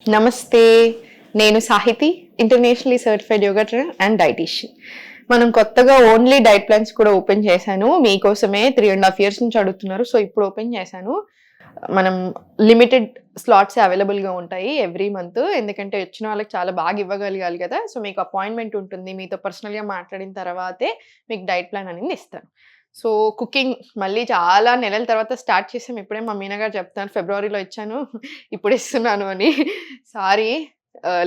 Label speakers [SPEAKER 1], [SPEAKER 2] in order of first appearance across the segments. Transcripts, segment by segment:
[SPEAKER 1] నమస్తే, నేను Sahithi, internationally certified yoga trainer and dietitian. మనం కొత్తగా ఓన్లీ డైట్ ప్లాన్స్ కూడా ఓపెన్ చేశాను. మీకోసమే 3.5 years నుంచి అడుగుతున్నారు. సో ఇప్పుడు ఓపెన్ చేశాను. మనం లిమిటెడ్ స్లాట్స్ అవైలబుల్గా ఉంటాయి ఎవ్రీ మంత్. ఎందుకంటే వచ్చిన వాళ్ళకి చాలా బాగా ఇవ్వగలగాలి కదా. సో మీకు అపాయింట్మెంట్ ఉంటుంది. మీతో పర్సనల్గా మాట్లాడిన తర్వాతే మీకు డైట్ ప్లాన్ అనేది ఇస్తాను. సో కుకింగ్ మళ్ళీ చాలా నెలల తర్వాత స్టార్ట్ చేసాం. ఇప్పుడే మా మీనా గారు చెప్తాను, ఫిబ్రవరిలో ఇచ్చాను ఇప్పుడు ఇస్తున్నాను అని. సారీ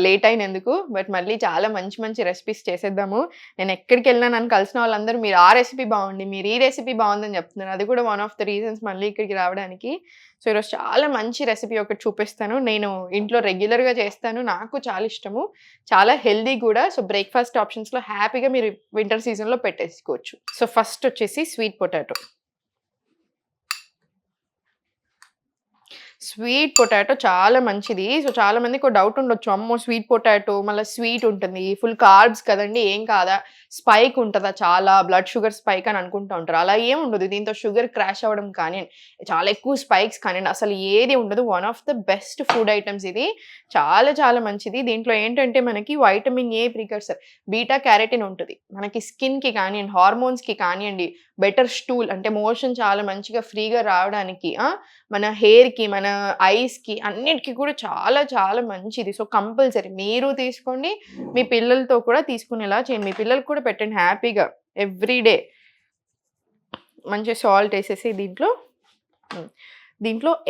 [SPEAKER 1] లేట్ అయినందుకు. బట్ మళ్ళీ చాలా మంచి మంచి రెసిపీస్ చేసేద్దాము. నేను ఎక్కడికి వెళ్ళినా నన్ను కలిసిన వాళ్ళందరూ మీరు ఆ రెసిపీ బాగుంది, మీరు ఈ రెసిపీ బాగుందని చెప్తున్నారు. అది కూడా వన్ ఆఫ్ ద రీజన్స్ మళ్ళీ ఇక్కడికి రావడానికి. సో ఈరోజు చాలా మంచి రెసిపీ ఒకటి చూపిస్తాను. నేను ఇంట్లో రెగ్యులర్గా చేస్తాను, నాకు చాలా ఇష్టము, చాలా హెల్దీ కూడా. సో బ్రేక్ఫాస్ట్ ఆప్షన్స్లో హ్యాపీగా మీరు వింటర్ సీజన్లో పెట్టేసుకోవచ్చు. సో ఫస్ట్ వచ్చేసి స్వీట్ పొటాటో. స్వీట్ పొటాటో చాలా మంచిది. సో చాలా మందికి ఒక డౌట్ ఉండొచ్చు, అమ్మో స్వీట్ పొటాటో మళ్ళీ స్వీట్ ఉంటుంది, ఫుల్ కార్బ్స్ కదండి, ఏం కాదా, స్పైక్ ఉంటుందా, చాలా బ్లడ్ షుగర్ స్పైక్ అని అనుకుంటూ ఉంటారు. అలా ఏం ఉండదు. దీంతో షుగర్ క్రాష్ అవ్వడం కానీ, చాలా ఎక్కువ స్పైక్స్ కానీ అసలు ఏది ఉండదు. One of the best food items ఇది. చాలా చాలా మంచిది. దీంట్లో ఏంటంటే మనకి vitamin A precursor, beta carotene ఉంటుంది. మనకి స్కిన్కి కానివ్వండి, హార్మోన్స్కి కానివ్వండి, బెటర్ స్టూల్ అంటే మోషన్ చాలా మంచిగా ఫ్రీగా రావడానికి, మన హెయిర్కి, మన ఐస్కి అన్నిటికీ కూడా చాలా చాలా మంచిది. సో కంపల్సరీ మీరు తీసుకోండి, మీ పిల్లలతో కూడా తీసుకునేలా చేయండి. మీ పిల్లలకు కూడా పెట్టండి హ్యాపీగా ఎవ్రీడే. మంచిగా సాల్ట్ వేసేసి దీంట్లో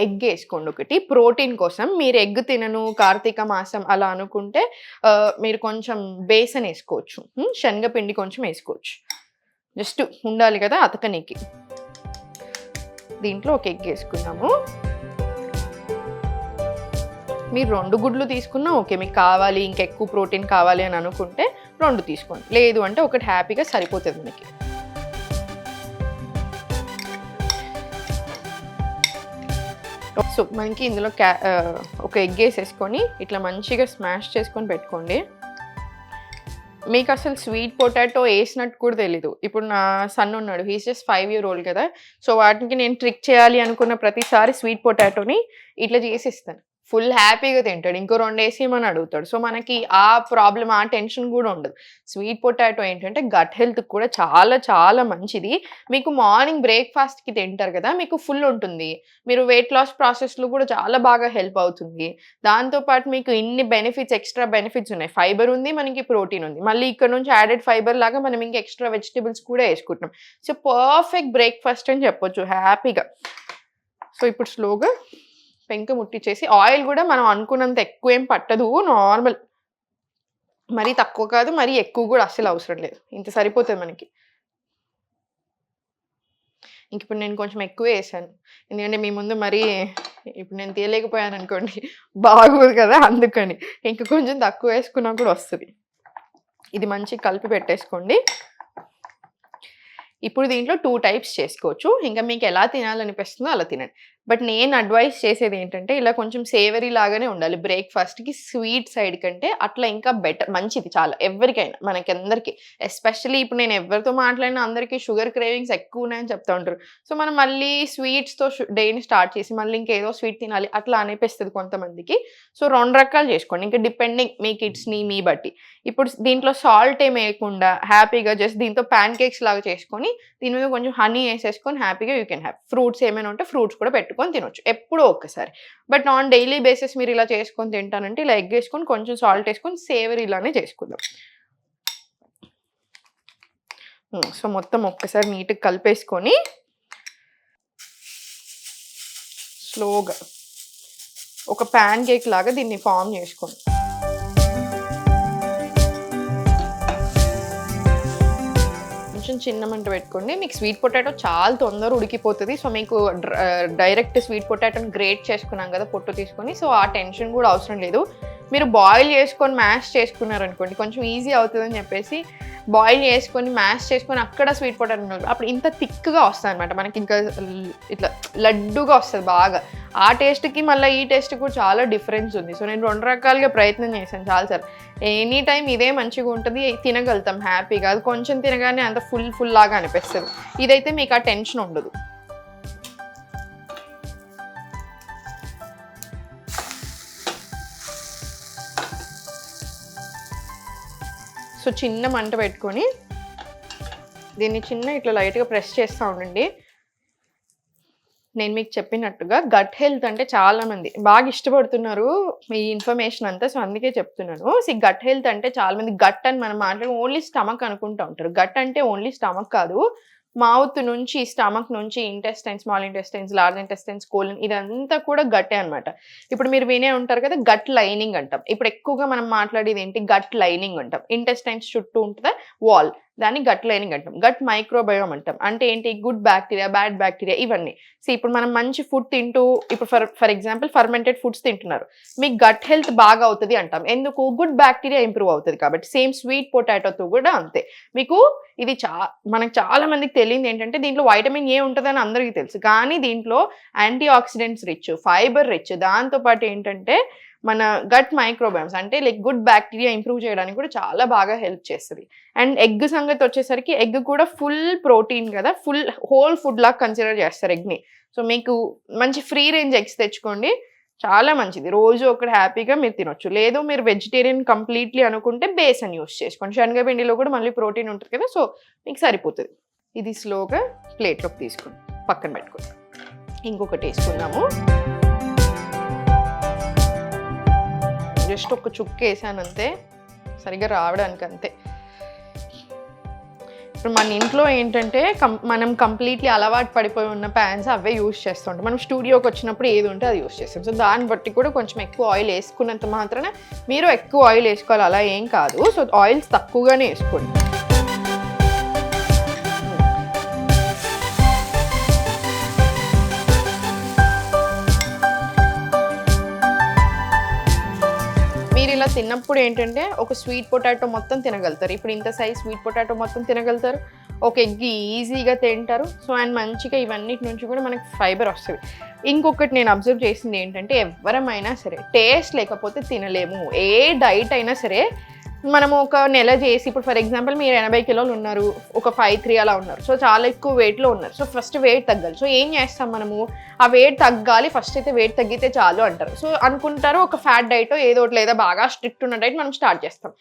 [SPEAKER 1] ఎగ్ వేసుకోండి ఒకటి, ప్రోటీన్ కోసం. మీరు ఎగ్ తినను, కార్తీక మాసం అలా అనుకుంటే మీరు కొంచెం బేసన్ వేసుకోవచ్చు, శనగపిండి కొంచెం వేసుకోవచ్చు, జస్ట్ ఉండాలి కదా అతకనికి. దీంట్లో ఒక ఎగ్ వేసుకున్నాము. మీరు 2 గుడ్లు తీసుకున్నా ఓకే. మీకు కావాలి ఇంకెక్కువ ప్రోటీన్ కావాలి అని అనుకుంటే 2 తీసుకోండి, లేదు అంటే ఒకటి హ్యాపీగా సరిపోతుంది మనకి. సో మనకి ఇందులో ఒక ఎగ్ వేసేసుకొని ఇట్లా మంచిగా స్మాష్ చేసుకొని పెట్టుకోండి. మీకు అసలు స్వీట్ పొటాటో వేసినట్టు కూడా తెలీదు. ఇప్పుడు నా సన్ ఉన్నాడు, హీస్ జస్ట్ 5 year old కదా. సో వాటికి నేను ట్రిక్ చేయాలి అనుకున్న ప్రతిసారి స్వీట్ పొటాటోని ఇట్లా చేసిస్తాను, ఫుల్ హ్యాపీగా తింటాడు. ఇంకో 2 వేసేయమని అడుగుతాడు. సో మనకి ఆ ప్రాబ్లం, ఆ టెన్షన్ కూడా ఉండదు. స్వీట్ పొటాటో ఏంటంటే గట్ హెల్త్కి కూడా చాలా చాలా మంచిది. మీకు మార్నింగ్ బ్రేక్ఫాస్ట్కి తింటారు కదా, మీకు ఫుల్ ఉంటుంది. మీరు వెయిట్ లాస్ ప్రాసెస్లో కూడా చాలా బాగా హెల్ప్ అవుతుంది. దాంతోపాటు మీకు ఇన్ని బెనిఫిట్స్, ఎక్స్ట్రా బెనిఫిట్స్ ఉన్నాయి. ఫైబర్ ఉంది, మనకి ప్రోటీన్ ఉంది, మళ్ళీ ఇక్కడ నుంచి యాడెడ్ ఫైబర్ లాగా మనం ఇంకా ఎక్స్ట్రా వెజిటబుల్స్ కూడా వేసుకుంటున్నాం. సో పర్ఫెక్ట్ బ్రేక్ఫాస్ట్ అని చెప్పొచ్చు హ్యాపీగా. సో ఇప్పుడు స్లోగా పెంక ముట్టించేసి, ఆయిల్ కూడా మనం అనుకున్నంత ఎక్కువ ఏం పట్టదు, నార్మల్, మరీ తక్కువ కాదు, మరీ ఎక్కువ కూడా అస్సలు అవసరం లేదు, ఇంత సరిపోతుంది మనకి. ఇంక ఇప్పుడు నేను కొంచెం ఎక్కువ వేసాను, ఎందుకంటే మీ ముందు మరీ ఇప్పుడు నేను తీయలేకపోయాను అనుకోండి బాగోదు కదా, అందుకని ఇంక కొంచెం తక్కువ వేసుకున్నా కూడా వస్తుంది. ఇది మంచిగా కలిపి పెట్టేసుకోండి. ఇప్పుడు దీంట్లో 2 types చేసుకోవచ్చు. ఇంకా మీకు ఎలా తినాలనిపిస్తుందో అలా తినండి. బట్ నేను అడ్వైస్ చేసేది ఏంటంటే ఇలా కొంచెం సేవరీ లాగానే ఉండాలి బ్రేక్ఫాస్ట్కి. స్వీట్ సైడ్ కంటే అట్లా ఇంకా బెటర్, మంచిది చాలా ఎవరికైనా, మనకందరికీ. ఎస్పెషల్లీ ఇప్పుడు నేను ఎవరితో మాట్లాడినా అందరికీ షుగర్ క్రేవింగ్స్ ఎక్కువ ఉన్నాయని చెప్తా ఉంటారు. సో మనం మళ్ళీ స్వీట్స్తో డేని స్టార్ట్ చేసి మళ్ళీ ఇంకేదో స్వీట్ తినాలి అట్లా అనిపిస్తుంది కొంతమందికి. సో 2 రకాలు చేసుకోండి, ఇంకా డిపెండింగ్ మీ కిడ్స్ని మీ బట్టి. ఇప్పుడు దీంట్లో సాల్ట్ ఏం వేయకుండా హ్యాపీగా జస్ట్ దీంతో ప్యాన్ కేక్స్ లాగా చేసుకొని దీని మీద కొంచెం హనీ వేసేసుకొని హ్యాపీగా యూ కెన్ హ్యావ్. ఫ్రూట్స్ ఏమైనా ఉంటే ఫ్రూట్స్ కూడా పెట్టుకొని తినొచ్చు ఎప్పుడో ఒక్కసారి. బట్ ఆన్ డైలీ బేసిస్ మీరు ఇలా చేసుకొని తింటానంటే ఇలా ఎగ్ వేసుకొని కొంచెం సాల్ట్ వేసుకొని సేవరీ ఇలానే చేసుకుందాం. సో మొత్తం ఒక్కసారి నీట్గా కలిపేసుకొని స్లోగా ఒక ప్యాన్ కేక్ లాగా దీన్ని ఫామ్ చేసుకోండి. కొంచెం చిన్న మంట పెట్టుకోండి. మీకు స్వీట్ పొటాటో చాలా తొందరగా ఉడికిపోతుంది. సో మీకు డైరెక్ట్ స్వీట్ పొటాటోని గ్రేట్ చేసుకున్నాం కదా పొట్టు తీసుకొని, సో ఆ టెన్షన్ కూడా అవసరం లేదు. మీరు బాయిల్ చేసుకొని మ్యాష్ చేసుకున్నారనుకోండి కొంచెం ఈజీ అవుతుందని చెప్పేసి బాయిల్ చేసుకొని మ్యాష్ చేసుకొని అక్కడ స్వీట్ పొటాటో అప్పుడు ఇంత థిక్గా వస్తుంది అనమాట, మనకి ఇంకా ఇట్లా లడ్డుగా వస్తుంది బాగా. ఆ టేస్ట్కి మళ్ళీ ఈ టేస్ట్ కూడా చాలా డిఫరెన్స్ ఉంది. సో నేను 2 రకాలుగా ప్రయత్నం చేశాను చాలాసార్లు. ఎనీ టైం ఇదే మంచిగా ఉంటుంది, తినగలుగుతాం హ్యాపీగా. అది కొంచెం తినగానే అంత ఫుల్ లాగా అనిపిస్తుంది. ఇదైతే మీకు ఆ టెన్షన్ ఉండదు. సో చిన్న మంట పెట్టుకొని దీన్ని చిన్న ఇట్లా లైట్గా ప్రెస్ చేస్తూ ఉండండి. నేను మీకు చెప్పినట్టుగా గట్ హెల్త్ అంటే చాలామంది బాగా ఇష్టపడుతున్నారు ఈ ఇన్ఫర్మేషన్ అంతా. సో అందుకే చెప్తున్నాను. గట్ హెల్త్ అంటే చాలామంది గట్ అని మనం మాట్లాడి ఓన్లీ స్టమక్ అనుకుంటూ ఉంటారు. గట్ అంటే ఓన్లీ స్టమక్ కాదు, మౌత్ నుంచి స్టమక్ నుంచి intestine, small intestines, large intestines, colon ఇదంతా కూడా గట్టే అనమాట. ఇప్పుడు మీరు వినే ఉంటారు కదా గట్ లైనింగ్ అంటాం. ఇప్పుడు ఎక్కువగా మనం మాట్లాడేది ఏంటి, గట్ లైనింగ్ అంటాం. ఇంటెస్టైన్స్ చుట్టూ ఉంటుంది వాల్, దాన్ని గట్ లైనింగ్ అంటాం. గట్ మైక్రోబయోమ్ అంటాం. అంటే ఏంటి, గుడ్ బ్యాక్టీరియా, బ్యాడ్ బ్యాక్టీరియా ఇవన్నీ. సో ఇప్పుడు మనం మంచి ఫుడ్ తింటూ, ఇప్పుడు ఫర్ ఎగ్జాంపుల్ ఫర్మెంటెడ్ ఫుడ్స్ తింటున్నారు, మీకు గట్ హెల్త్ బాగా అవుతుంది అంటాం. ఎందుకు, గుడ్ బ్యాక్టీరియా ఇంప్రూవ్ అవుతుంది కాబట్టి. సేమ్ స్వీట్ పొటాటోతో కూడా అంతే. మీకు ఇది మనకు చాలా మందికి తెలియదు ఏంటంటే దీంట్లో వైటమిన్ ఏ ఉంటుందని అందరికీ తెలుసు, కానీ దీంట్లో antioxidants rich, fibre rich, దాంతోపాటు ఏంటంటే మన గట్ మైక్రోబయోమ్స్ అంటే లైక్ గుడ్ బ్యాక్టీరియా ఇంప్రూవ్ చేయడానికి కూడా చాలా బాగా హెల్ప్ చేస్తుంది. అండ్ ఎగ్ సంగతి వచ్చేసరికి ఎగ్ కూడా ఫుల్ ప్రోటీన్ కదా, ఫుల్ హోల్ ఫుడ్ లాగా కన్సిడర్ చేస్తారు ఎగ్ని. సో మీకు మంచి ఫ్రీ రేంజ్ ఎగ్స్ తెచ్చుకోండి, చాలా మంచిది. రోజు ఒకటి హ్యాపీగా మీరు తినొచ్చు. లేదు మీరు వెజిటేరియన్ కంప్లీట్లీ అనుకుంటే బేసన్ యూస్ చేసుకోండి. శనగపిండిలో కూడా మళ్ళీ ప్రోటీన్ ఉంటుంది కదా, సో మీకు సరిపోతుంది. ఇది స్లోగా ప్లేట్లోకి తీసుకుని పక్కన పెట్టుకోండి. ఇంకొకటి వేసుకుందాము. జస్ట్ ఒక చుక్క వేసాను అంతే, సరిగ్గా రావడానికి అంతే. ఇప్పుడు మన ఇంట్లో ఏంటంటే మనం కంప్లీట్లీ అలవాటు పడిపోయి ఉన్న ప్యాన్స్ అవే యూస్ చేస్తుంటాం. మనం స్టూడియోకి వచ్చినప్పుడు ఏది ఉంటే అది యూస్ చేస్తాం. సో దాన్ని బట్టి కూడా కొంచెం ఎక్కువ ఆయిల్ వేసుకున్నంత మాత్రాన మీరు ఎక్కువ ఆయిల్ వేసుకోవాలి అలా ఏం కాదు. సో ఆయిల్స్ తక్కువగానే వేసుకోండి. ఇలా తిన్నప్పుడు ఏంటంటే ఒక స్వీట్ పొటాటో మొత్తం తినగలుగుతారు. ఇప్పుడు ఇంత సైజ్ స్వీట్ పొటాటో మొత్తం తినగలుగుతారు, ఒక ఎగ్ ఈజీగా తింటారు. సో అండ్ మంచిగా ఇవన్నిటి నుంచి కూడా మనకి ఫైబర్ వస్తుంది. ఇంకొకటి నేను అబ్జర్వ్ చేసింది ఏంటంటే ఎవరమైనా సరే టేస్ట్ లేకపోతే తినలేము. ఏ డైట్ అయినా సరే మనము ఒక నెల చేసి, ఇప్పుడు ఫర్ ఎగ్జాంపుల్ మీరు 80 కిలోలు ఉన్నారు, ఒక 5'3" అలా ఉన్నారు, సో చాలా ఎక్కువ వెయిట్లో ఉన్నారు. సో ఫస్ట్ వెయిట్ తగ్గాలి. సో ఏం చేస్తాం మనము, ఆ వెయిట్ తగ్గాలి, ఫస్ట్ అయితే వెయిట్ తగ్గితే చాలు అంటారు. సో అనుకుంటారు ఒక ఫ్యాట్ డైట్ ఏదో లేదా బాగా స్ట్రిక్ట్ ఉన్న డైట్ మనం స్టార్ట్ చేస్తాం.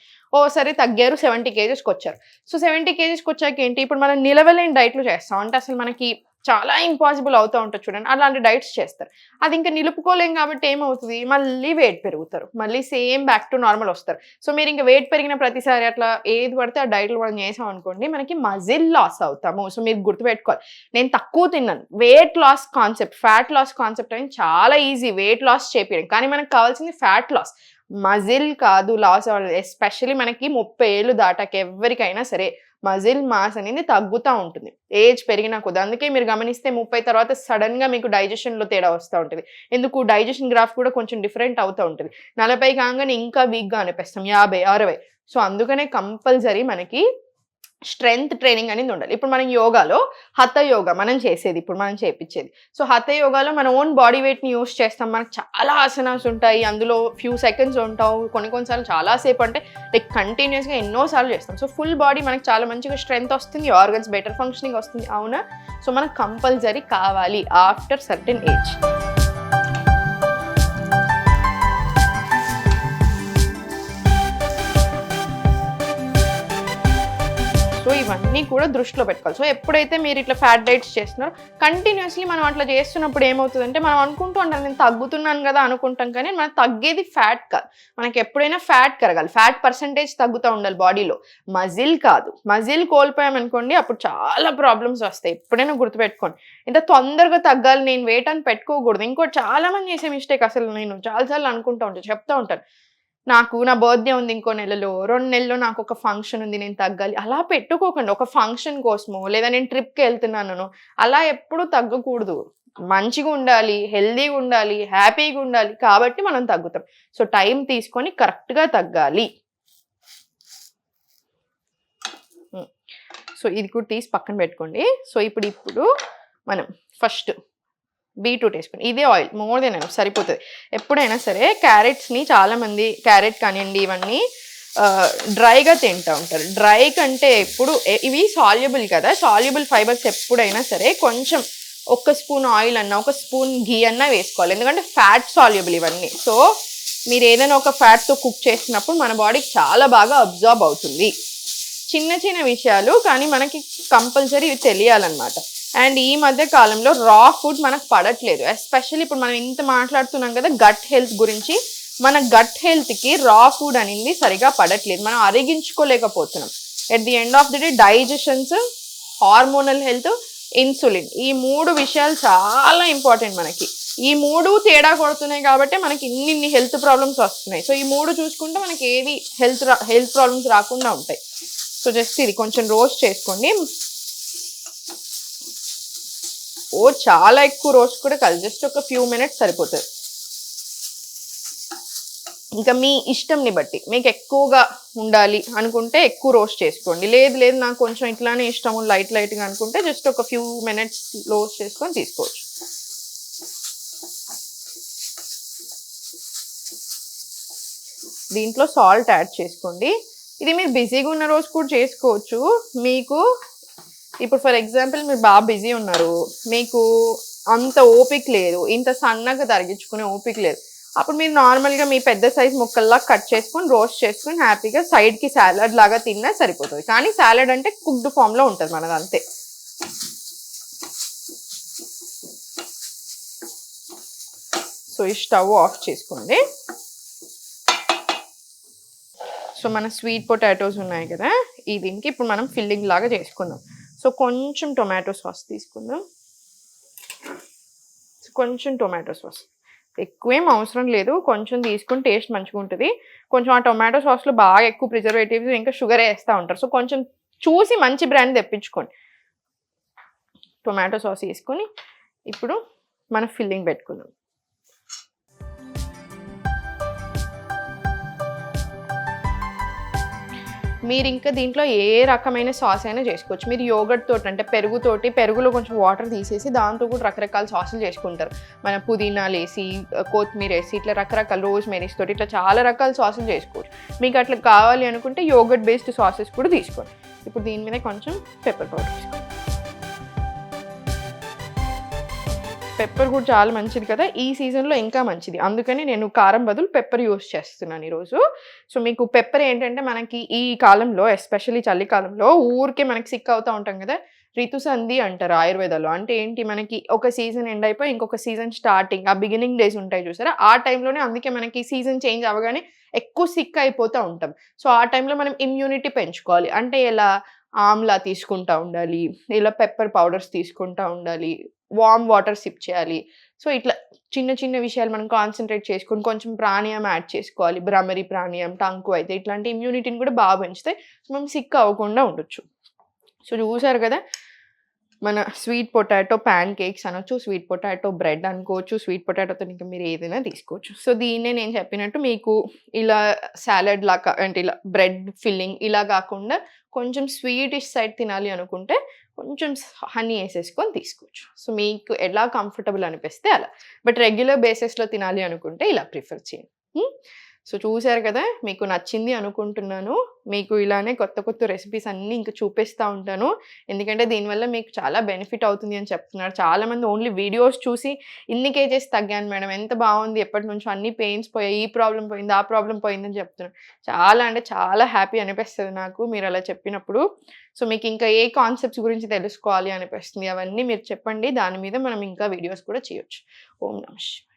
[SPEAKER 1] సరే తగ్గారు, 70 kgsకి వచ్చారు. సో 70 kgsకి వచ్చాక ఏంటి, ఇప్పుడు మనం నిలవలేని డైట్లు చేస్తాం. అంటే అసలు మనకి చాలా ఇంపాసిబుల్ అవుతూ ఉంటుంది చూడండి, అలాంటి డైట్స్ చేస్తారు. అది ఇంకా నిలుపుకోలేం కాబట్టి ఏమవుతుంది, మళ్ళీ వెయిట్ పెరుగుతారు, మళ్ళీ సేమ్ బ్యాక్ టు నార్మల్ వస్తారు. సో మీరు ఇంకా వెయిట్ పెరిగిన ప్రతిసారి అట్లా ఏది పడితే ఆ డైట్లు మనం చేసాం అనుకోండి, మనకి మజిల్ లాస్ అవుతాము. సో మీరు గుర్తుపెట్టుకోవాలి, నేను తక్కువ తిన్నాను, weight loss concept, fat loss concept అనేది చాలా ఈజీ వెయిట్ లాస్ చేపించడం, కానీ మనకు కావాల్సింది ఫ్యాట్ లాస్, మజిల్ కాదు లాస్ అవ్వాలి. ఎస్పెషల్లీ మనకి 30 ఏళ్ళు దాటాక ఎవరికైనా సరే మజిల్ మాస్ అనేది తగ్గుతూ ఉంటుంది ఏజ్ పెరిగినా కూడా. అందుకే మీరు గమనిస్తే 30 తర్వాత సడన్గా మీకు డైజెషన్లో తేడా వస్తూ ఉంటుంది. ఎందుకు, డైజెషన్ గ్రాఫ్ కూడా కొంచెం డిఫరెంట్ అవుతూ ఉంటుంది. 40 కాగానే ఇంకా వీక్గా అనిపిస్తాం, 50, 60. సో అందుకనే కంపల్సరీ మనకి స్ట్రెంగ్త్ ట్రైనింగ్ అనేది ఉండాలి. ఇప్పుడు మనం యోగాలో హఠ యోగా మనం చేసేది, ఇప్పుడు మనం చేయించేది. సో హఠ యోగాలో మన ఓన్ బాడీ వెయిట్ని యూస్ చేస్తాం. మనకు చాలా ఆసనాస్ ఉంటాయి, అందులో ఫ్యూ సెకండ్స్ ఉంటావు, కొన్నిసార్లు చాలాసేపు అంటే లైక్ కంటిన్యూస్గా ఎన్నోసార్లు చేస్తాం. సో ఫుల్ బాడీ మనకి చాలా మంచిగా స్ట్రెంగ్త్ వస్తుంది, ఆర్గన్స్ బెటర్ ఫంక్షనింగ్ వస్తుంది, అవునా. సో మనకు కంపల్సరీ కావాలి ఆఫ్టర్ సర్టెన్ ఏజ్. సో ఇవన్నీ కూడా దృష్టిలో పెట్టుకోవాలి. సో ఎప్పుడైతే మీరు ఇట్లా ఫ్యాట్ డైట్స్ చేస్తున్నారో కంటిన్యూస్లీ మనం అట్లా చేస్తున్నప్పుడు ఏమవుతుందంటే మనం అనుకుంటూ ఉంటాం నేను తగ్గుతున్నాను కదా అనుకుంటాం, కానీ మనకు తగ్గేది ఫ్యాట్ కాదు. మనకి ఎప్పుడైనా ఫ్యాట్ కరగాలి, ఫ్యాట్ పర్సంటేజ్ తగ్గుతూ ఉండాలి బాడీలో, మజిల్ కాదు. మజిల్ కోల్పోయామనుకోండి అప్పుడు చాలా ప్రాబ్లమ్స్ వస్తాయి. ఎప్పుడైనా గుర్తుపెట్టుకోండి, ఇంత తొందరగా తగ్గాలి నేను వెయిట్ అని పెట్టుకోకూడదు. ఇంకోటి చాలా మంది చేసే మిస్టేక్, అసలు నేను చాలాసార్లు అనుకుంటూ ఉంటాను, చెప్తూ ఉంటాను, నాకు నా బర్త్డే ఉంది ఇంకో నెలలో, 2 నెలల్లో నాకు ఒక ఫంక్షన్ ఉంది నేను తగ్గాలి, అలా పెట్టుకోకండి. ఒక ఫంక్షన్ కోసమో లేదా నేను ట్రిప్కి వెళ్తున్నాను అలా ఎప్పుడూ తగ్గకూడదు. మంచిగా ఉండాలి, హెల్దీగా ఉండాలి, హ్యాపీగా ఉండాలి, కాబట్టి మనం తగ్గుతాం. సో టైం తీసుకొని కరెక్ట్గా తగ్గాలి. సో ఇది కూడా తీసి పక్కన పెట్టుకోండి. సో ఇప్పుడు మనం ఫస్ట్ బీట్రూట్ వేసుకుని ఇదే ఆయిల్ మోర్ దెన్ ఎనఫ్ సరిపోతుంది. ఎప్పుడైనా సరే క్యారెట్స్ని చాలామంది క్యారెట్ కానివ్వండి ఇవన్నీ డ్రైగా తింటూ ఉంటారు. డ్రై కంటే ఎప్పుడు ఇవి సాల్యుబుల్ కదా, సాల్యుబుల్ ఫైబర్స్ ఎప్పుడైనా సరే కొంచెం 1 స్పూన్ ఆయిల్ అన్నా 1 స్పూన్ ఘీ అన్నా వేసుకోవాలి, ఎందుకంటే ఫ్యాట్ సాల్యుబుల్ ఇవన్నీ. సో మీరు ఏదైనా ఒక ఫ్యాట్తో కుక్ చేసినప్పుడు మన బాడీకి చాలా బాగా అబ్జార్బ్ అవుతుంది. చిన్న చిన్న విషయాలు కానీ మనకి కంపల్సరీ తెలియాలన్నమాట. అండ్ ఈ మధ్య కాలంలో రా ఫుడ్ మనకు పడట్లేదు. ఎస్పెషల్లీ ఇప్పుడు మనం ఇంత మాట్లాడుతున్నాం కదా గట్ హెల్త్ గురించి. మన గట్ హెల్త్కి రా ఫుడ్ అనేది సరిగా పడట్లేదు. మనం అరిగించుకోలేకపోతున్నాం. At the end of the day digestions, hormonal health, insulin, ఈ 3 విషయాలు చాలా ఇంపార్టెంట్ మనకి. ఈ 3 తేడా కొడుతున్నాయి కాబట్టి మనకి ఇన్ని హెల్త్ ప్రాబ్లమ్స్ వస్తున్నాయి. సో ఈ 3 చూసుకుంటే మనకి ఏవి హెల్త్ ప్రాబ్లమ్స్ రాకుండా ఉంటాయి. సో జస్ట్ ఇది కొంచెం రోస్ట్ చేసుకోండి. చాలా ఎక్కువ రోస్ట్ కూడా కాదు, జస్ట్ ఒక ఫ్యూ మినిట్స్ సరిపోతుంది. ఇంకా మీ ఇష్టంని బట్టి మీకు ఎక్కువగా ఉండాలి అనుకుంటే ఎక్కువ రోస్ట్ చేసుకోండి. లేదు నాకు కొంచెం ఇట్లానే ఇష్టము లైట్గా అనుకుంటే జస్ట్ ఒక ఫ్యూ మినిట్స్ రోస్ట్ చేసుకొని తీసుకోవచ్చు. దీంట్లో సాల్ట్ యాడ్ చేసుకోండి. ఇది మీరు బిజీగా ఉన్న రోజు కూడా చేసుకోవచ్చు. మీకు ఇప్పుడు ఫర్ ఎగ్జాంపుల్ మీరు బాగా బిజీ ఉన్నారు, మీకు అంత ఓపిక లేదు, ఇంత సన్నగా తరిగించుకునే ఓపిక లేదు, అప్పుడు మీరు నార్మల్గా మీ పెద్ద సైజ్ ముక్కల్లా కట్ చేసుకొని రోస్ట్ చేసుకొని హ్యాపీగా సైడ్కి సాలడ్ లాగా తిన్నా సరిపోతుంది. కానీ సాలడ్ అంటే కుక్డ్ ఫామ్లో ఉంటుంది మనది అంతే. సో ఈ స్టవ్ ఆఫ్ చేసుకోండి. సో మన స్వీట్ పొటాటోస్ ఉన్నాయి కదా, ఈ దీనికి ఇప్పుడు మనం ఫిల్లింగ్ లాగా చేసుకుందాం. సో కొంచెం టొమాటో సాస్ తీసుకుందాం. కొంచెం టొమాటో సాస్, ఎక్కువేం అవసరం లేదు, కొంచెం తీసుకుని టేస్ట్ మంచిగా ఉంటుంది. కొంచెం ఆ టొమాటో సాస్లో బాగా ఎక్కువ ప్రిజర్వేటివ్స్ ఇంకా షుగర్ వేస్తూ ఉంటారు. సో కొంచెం చూసి మంచి బ్రాండ్ తెప్పించుకోండి. టొమాటో సాస్ వేసుకొని ఇప్పుడు మన ఫిల్లింగ్ పెట్టుకుందాం. మీరు ఇంకా దీంట్లో ఏ రకమైన సాస్ అయినా చేసుకోవచ్చు. మీరు యోగర్ట్ తోటి అంటే పెరుగులో కొంచెం వాటర్ తీసేసి దాంతో కూడా రకరకాల సాసులు చేసుకుంటారు. మన పుదీనాలు వేసి, కొత్తిమీర వేసి, ఇట్లా రకరకాల రోజ్ మెరీస్ తోటి ఇట్లా చాలా రకాల సాసులు చేసుకోవచ్చు. మీకు అట్లా కావాలి అనుకుంటే యోగర్ట్ బేస్డ్ సాసెస్ కూడా తీసుకోండి. ఇప్పుడు దీని మీద కొంచెం పెప్పర్ పౌడర్ తీసుకోండి. పెప్పర్ కూడా చాలా మంచిది కదా, ఈ సీజన్లో ఇంకా మంచిది. అందుకని నేను కారం బదులు పెప్పర్ యూస్ చేస్తున్నాను ఈరోజు. సో మీకు పెప్పర్ ఏంటంటే మనకి ఈ కాలంలో ఎస్పెషల్లీ చలికాలంలో ఊరికే మనకి సిక్ అవుతూ ఉంటాం కదా, ఋతుసంధి అంటారు ఆయుర్వేదాలో. అంటే ఏంటి, మనకి ఒక సీజన్ ఎండ్ అయిపోయి ఇంకొక సీజన్ స్టార్టింగ్, ఆ బిగినింగ్ డేస్ ఉంటాయి చూసారా, ఆ టైంలోనే అందుకే మనకి సీజన్ చేంజ్ అవ్వగానే ఎక్కువ సిక్ అయిపోతూ ఉంటాం. సో ఆ టైంలో మనం ఇమ్యూనిటీ పెంచుకోవాలి. అంటే ఇలా ఆమ్లా తీసుకుంటూ ఉండాలి, ఇలా పెప్పర్ పౌడర్స్ తీసుకుంటూ ఉండాలి, వార్మ్ వాటర్ సిప్ చేయాలి. సో ఇట్లా చిన్న విషయాలు మనం కాన్సన్ట్రేట్ చేసుకుని కొంచెం ప్రాణాయామం యాడ్ చేసుకోవాలి. భ్రమరి ప్రాణాయామం, టంకు అయితే ఇట్లాంటి ఇమ్యూనిటీని కూడా బాగా పెంచుతాయి. సో మనం సిక్ అవ్వకుండా ఉండొచ్చు. సో చూసారు కదా, మన స్వీట్ పొటాటో ప్యాన్ కేక్స్ అనొచ్చు, స్వీట్ పొటాటో బ్రెడ్ అనుకోవచ్చు, స్వీట్ పొటాటోతో ఇంకా మీరు ఏదైనా తీసుకోవచ్చు. సో దీన్నే నేను చెప్పినట్టు మీకు ఇలా సాలడ్ లాగా అంటే ఇలా బ్రెడ్ ఫిల్లింగ్ ఇలా కాకుండా కొంచెం స్వీటిష్ సైడ్ తినాలి అనుకుంటే కొంచెం హనీ వేసేసుకొని తీసుకోవచ్చు. సో మీకు ఎలా కంఫర్టబుల్ అనిపిస్తే అలా, బట్ రెగ్యులర్ బేసిస్లో తినాలి అనుకుంటే ఇలా ప్రిఫర్ చేయండి. సో చూసారు కదా, మీకు నచ్చింది అనుకుంటున్నాను. మీకు ఇలానే కొత్త రెసిపీస్ అన్నీ ఇంకా చూపిస్తూ ఉంటాను. ఎందుకంటే దీనివల్ల మీకు చాలా బెనిఫిట్ అవుతుంది అని చెప్తున్నారు. చాలామంది ఓన్లీ వీడియోస్ చూసి ఇన్ని కేజెస్ తగ్గాను మేడం, ఎంత బాగుంది, ఎప్పటి నుంచో అన్ని పెయిన్స్ పోయాయి, ఈ ప్రాబ్లం పోయింది, ఆ ప్రాబ్లం పోయిందని చెప్తున్నారు. చాలా అంటే చాలా హ్యాపీ అనిపిస్తుంది నాకు మీరు అలా చెప్పినప్పుడు. సో మీకు ఇంకా ఏ కాన్సెప్ట్స్ గురించి తెలుసుకోవాలి అనిపిస్తుంది అవన్నీ మీరు చెప్పండి, దాని మీద మనం ఇంకా వీడియోస్ కూడా చేయొచ్చు. ఓం నమః శివాయ.